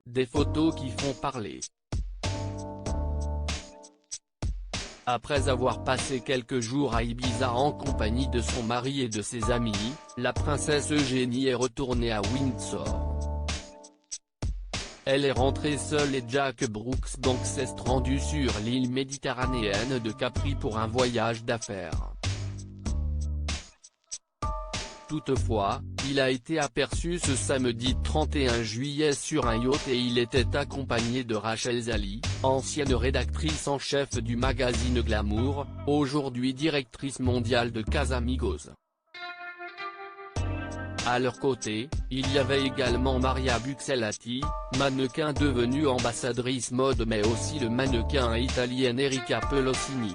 Des photos qui font parler. Après avoir passé quelques jours à Ibiza en compagnie de son mari et de ses amis, la princesse Eugénie est retournée à Windsor. Elle est rentrée seule et Jack Brooksbank s'est rendu sur l'île méditerranéenne de Capri pour un voyage d'affaires. Toutefois, il a été aperçu ce samedi 31 juillet sur un yacht et il était accompagné de Rachel Zali, ancienne rédactrice en chef du magazine Glamour, aujourd'hui directrice mondiale de Casamigos. À leur côté, il y avait également Maria Buccellati, mannequin devenue ambassadrice mode mais aussi le mannequin italienne Erika Pelosini.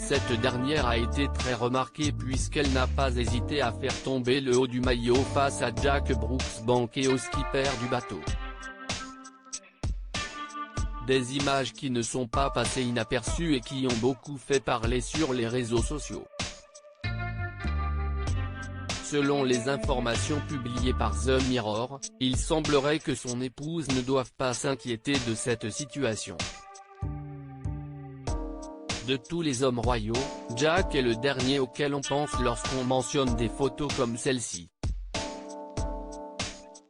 Cette dernière a été très remarquée puisqu'elle n'a pas hésité à faire tomber le haut du maillot face à Jack Brooksbank et au skipper du bateau. Des images qui ne sont pas passées inaperçues et qui ont beaucoup fait parler sur les réseaux sociaux. Selon les informations publiées par The Mirror, il semblerait que son épouse ne doive pas s'inquiéter de cette situation. De tous les hommes royaux, Jack est le dernier auquel on pense lorsqu'on mentionne des photos comme celle-ci.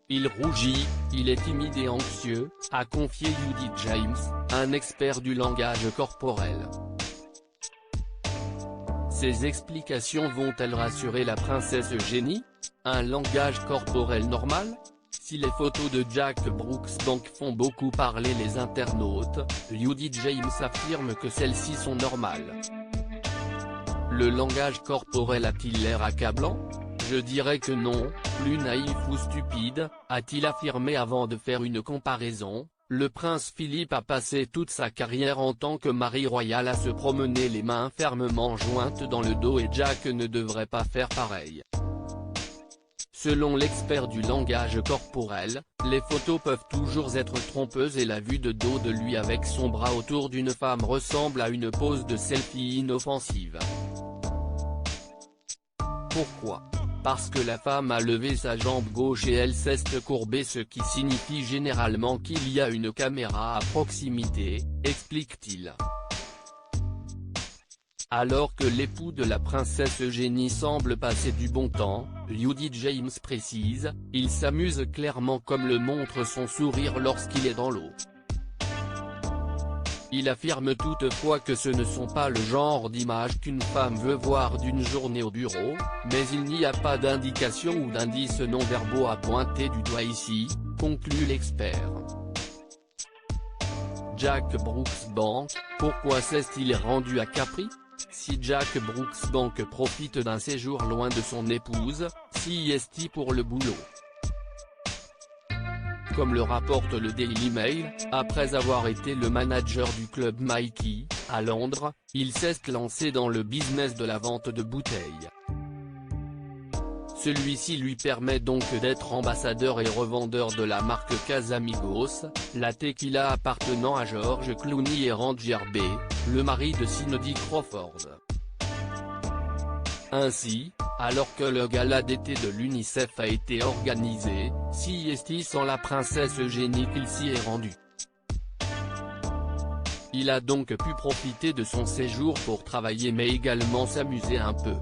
Il rougit, il est timide et anxieux, a confié Judith James, un expert du langage corporel. Ces explications vont-elles rassurer la princesse Eugénie? Un langage corporel normal? Si les photos de Jack Brooksbank font beaucoup parler les internautes, Judith James affirme que celles-ci sont normales. Le langage corporel a-t-il l'air accablant? Je dirais que non, plus naïf ou stupide, a-t-il affirmé avant de faire une comparaison. Le prince Philippe a passé toute sa carrière en tant que mari royal à se promener les mains fermement jointes dans le dos et Jack ne devrait pas faire pareil. Selon l'expert du langage corporel, les photos peuvent toujours être trompeuses et la vue de dos de lui avec son bras autour d'une femme ressemble à une pose de selfie inoffensive. Pourquoi? Parce que la femme a levé sa jambe gauche et elle s'est courbée, ce qui signifie généralement qu'il y a une caméra à proximité, explique-t-il. Alors que l'époux de la princesse Eugénie semble passer du bon temps, Judith James précise, il s'amuse clairement comme le montre son sourire lorsqu'il est dans l'eau. Il affirme toutefois que ce ne sont pas le genre d'images qu'une femme veut voir d'une journée au bureau, mais il n'y a pas d'indication ou d'indices non-verbaux à pointer du doigt ici, conclut l'expert. Jack Brooksbank, pourquoi s'est-il rendu à Capri? Si Jack Brooksbank profite d'un séjour loin de son épouse, s'y est-il pour le boulot? Comme le rapporte le Daily Mail, après avoir été le manager du club Mikey, à Londres, il s'est lancé dans le business de la vente de bouteilles. Celui-ci lui permet donc d'être ambassadeur et revendeur de la marque Casamigos, la tequila appartenant à George Clooney et Ranger B, le mari de Cindy Crawford. Ainsi, alors que le gala d'été de l'UNICEF a été organisé, s'y est sans la princesse Eugénie qu'il s'y est rendu. Il a donc pu profiter de son séjour pour travailler mais également s'amuser un peu.